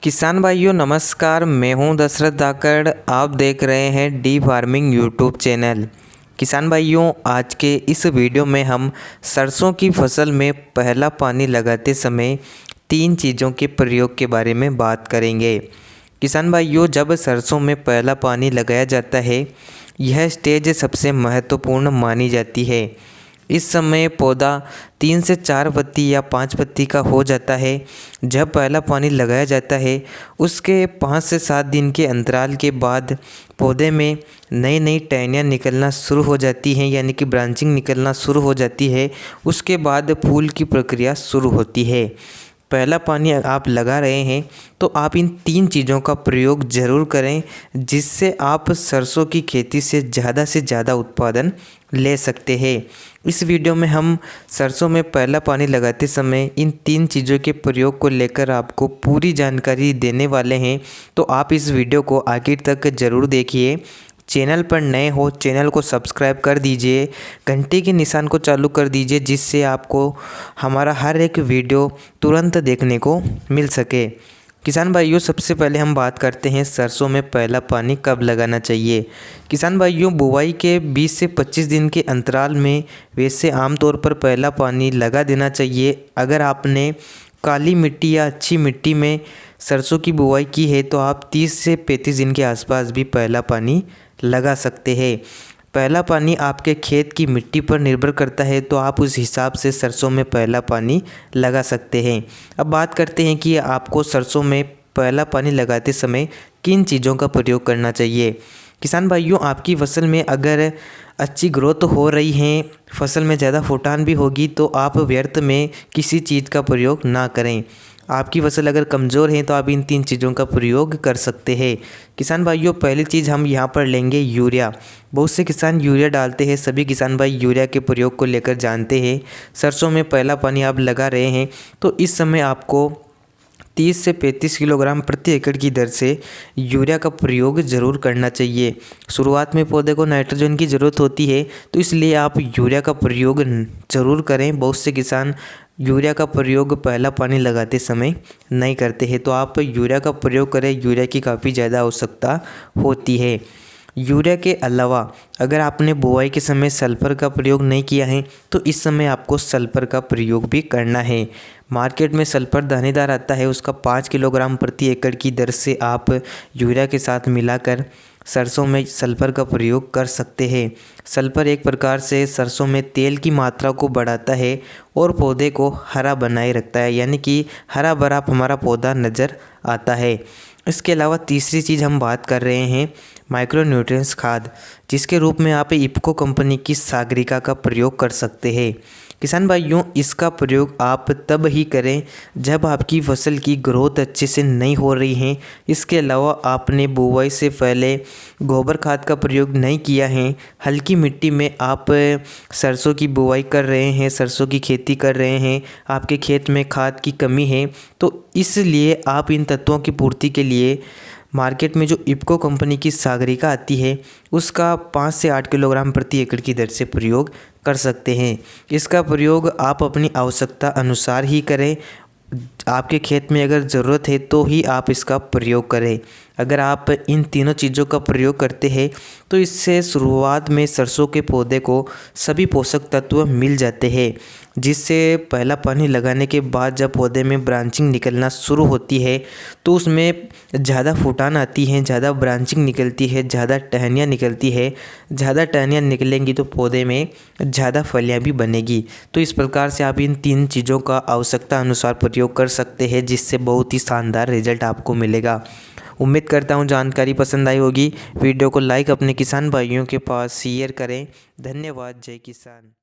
किसान भाइयों नमस्कार, मैं हूं दशरथ धाकड़। आप देख रहे हैं डी फार्मिंग यूट्यूब चैनल। किसान भाइयों, आज के इस वीडियो में हम सरसों की फसल में पहला पानी लगाते समय 3 चीज़ों के प्रयोग के बारे में बात करेंगे। किसान भाइयों, जब सरसों में पहला पानी लगाया जाता है, यह स्टेज सबसे महत्वपूर्ण मानी जाती है। इस समय पौधा 3 से 4 पत्ती या 5 पत्ती का हो जाता है। जब पहला पानी लगाया जाता है, उसके 5 से 7 दिन के अंतराल के बाद पौधे में नई नई टहनियाँ निकलना शुरू हो जाती हैं, यानी कि ब्रांचिंग निकलना शुरू हो जाती है। उसके बाद फूल की प्रक्रिया शुरू होती है। पहला पानी आप लगा रहे हैं तो आप इन 3 चीज़ों का प्रयोग ज़रूर करें, जिससे आप सरसों की खेती से ज़्यादा उत्पादन ले सकते हैं। इस वीडियो में हम सरसों में पहला पानी लगाते समय इन 3 चीज़ों के प्रयोग को लेकर आपको पूरी जानकारी देने वाले हैं, तो आप इस वीडियो को आखिर तक ज़रूर देखिए। चैनल पर नए हो, चैनल को सब्सक्राइब कर दीजिए, घंटी के निशान को चालू कर दीजिए, जिससे आपको हमारा हर एक वीडियो तुरंत देखने को मिल सके। किसान भाइयों, सबसे पहले हम बात करते हैं सरसों में पहला पानी कब लगाना चाहिए। किसान भाइयों, बुवाई के 20 से 25 दिन के अंतराल में वैसे आमतौर पर पहला पानी लगा देना चाहिए। अगर आपने काली मिट्टी या अच्छी मिट्टी में सरसों की बुवाई की है तो आप 30 से 35 दिन के आसपास भी पहला पानी लगा सकते हैं। पहला पानी आपके खेत की मिट्टी पर निर्भर करता है, तो आप उस हिसाब से सरसों में पहला पानी लगा सकते हैं। अब बात करते हैं कि आपको सरसों में पहला पानी लगाते समय किन चीज़ों का प्रयोग करना चाहिए। किसान भाइयों, आपकी फसल में अगर अच्छी ग्रोथ हो रही है, फसल में ज़्यादा फुटान भी होगी, तो आप व्यर्थ में किसी चीज़ का प्रयोग ना करें। आपकी फसल अगर कमज़ोर है तो आप इन 3 चीज़ों का प्रयोग कर सकते हैं। किसान भाइयों, पहली चीज़ हम यहाँ पर लेंगे यूरिया। बहुत से किसान यूरिया डालते हैं, सभी किसान भाई यूरिया के प्रयोग को लेकर जानते हैं। सरसों में पहला पानी आप लगा रहे हैं तो इस समय आपको 30 से 35 किलोग्राम प्रति एकड़ की दर से यूरिया का प्रयोग ज़रूर करना चाहिए। शुरुआत में पौधे को नाइट्रोजन की ज़रूरत होती है, तो इसलिए आप यूरिया का प्रयोग ज़रूर करें। बहुत से किसान यूरिया का प्रयोग पहला पानी लगाते समय नहीं करते हैं, तो आप यूरिया का प्रयोग करें। यूरिया की काफ़ी ज़्यादा आवश्यकता होती है। यूरिया के अलावा अगर आपने बुआई के समय सल्फर का प्रयोग नहीं किया है तो इस समय आपको सल्फर का प्रयोग भी करना है। मार्केट में सल्फर दानेदार आता है, उसका 5 किलोग्राम प्रति एकड़ की दर से आप यूरिया के साथ मिलाकर सरसों में सल्फर का प्रयोग कर सकते हैं। सल्फर एक प्रकार से सरसों में तेल की मात्रा को बढ़ाता है और पौधे को हरा बनाए रखता है, यानी कि हरा भरा हमारा पौधा नज़र आता है। इसके अलावा तीसरी चीज़ हम बात कर रहे हैं माइक्रो न्यूट्रिएंट्स खाद, जिसके रूप में आप इफ़को कंपनी की सागरिका का प्रयोग कर सकते हैं। किसान भाइयों, इसका प्रयोग आप तब ही करें जब आपकी फसल की ग्रोथ अच्छे से नहीं हो रही है। इसके अलावा आपने बुवाई से पहले गोबर खाद का प्रयोग नहीं किया है, हल्की मिट्टी में आप सरसों की बुवाई कर रहे हैं, सरसों की खेती कर रहे हैं, आपके खेत में खाद की कमी है, तो इसलिए आप इन तत्वों की पूर्ति के लिए मार्केट में जो इफ़को कंपनी की सागरिका आती है उसका 5 से 8 किलोग्राम प्रति एकड़ की दर से प्रयोग कर सकते हैं। इसका प्रयोग आप अपनी आवश्यकता अनुसार ही करें। आपके खेत में अगर ज़रूरत है तो ही आप इसका प्रयोग करें। अगर आप इन तीनों चीज़ों का प्रयोग करते हैं तो इससे शुरुआत में सरसों के पौधे को सभी पोषक तत्व मिल जाते हैं, जिससे पहला पानी लगाने के बाद जब पौधे में ब्रांचिंग निकलना शुरू होती है तो उसमें ज़्यादा फुटान आती है, ज़्यादा ब्रांचिंग निकलती है, ज़्यादा टहनियाँ निकलती है। ज़्यादा टहनियाँ निकलेंगी तो पौधे में ज़्यादा फलियाँ भी बनेगी। तो इस प्रकार से आप इन 3 चीज़ों का आवश्यकता अनुसार प्रयोग कर सकते हैं, जिससे बहुत ही शानदार रिजल्ट आपको मिलेगा। उम्मीद करता हूँ जानकारी पसंद आई होगी। वीडियो को लाइक अपने किसान भाइयों के पास शेयर करें। धन्यवाद। जय किसान।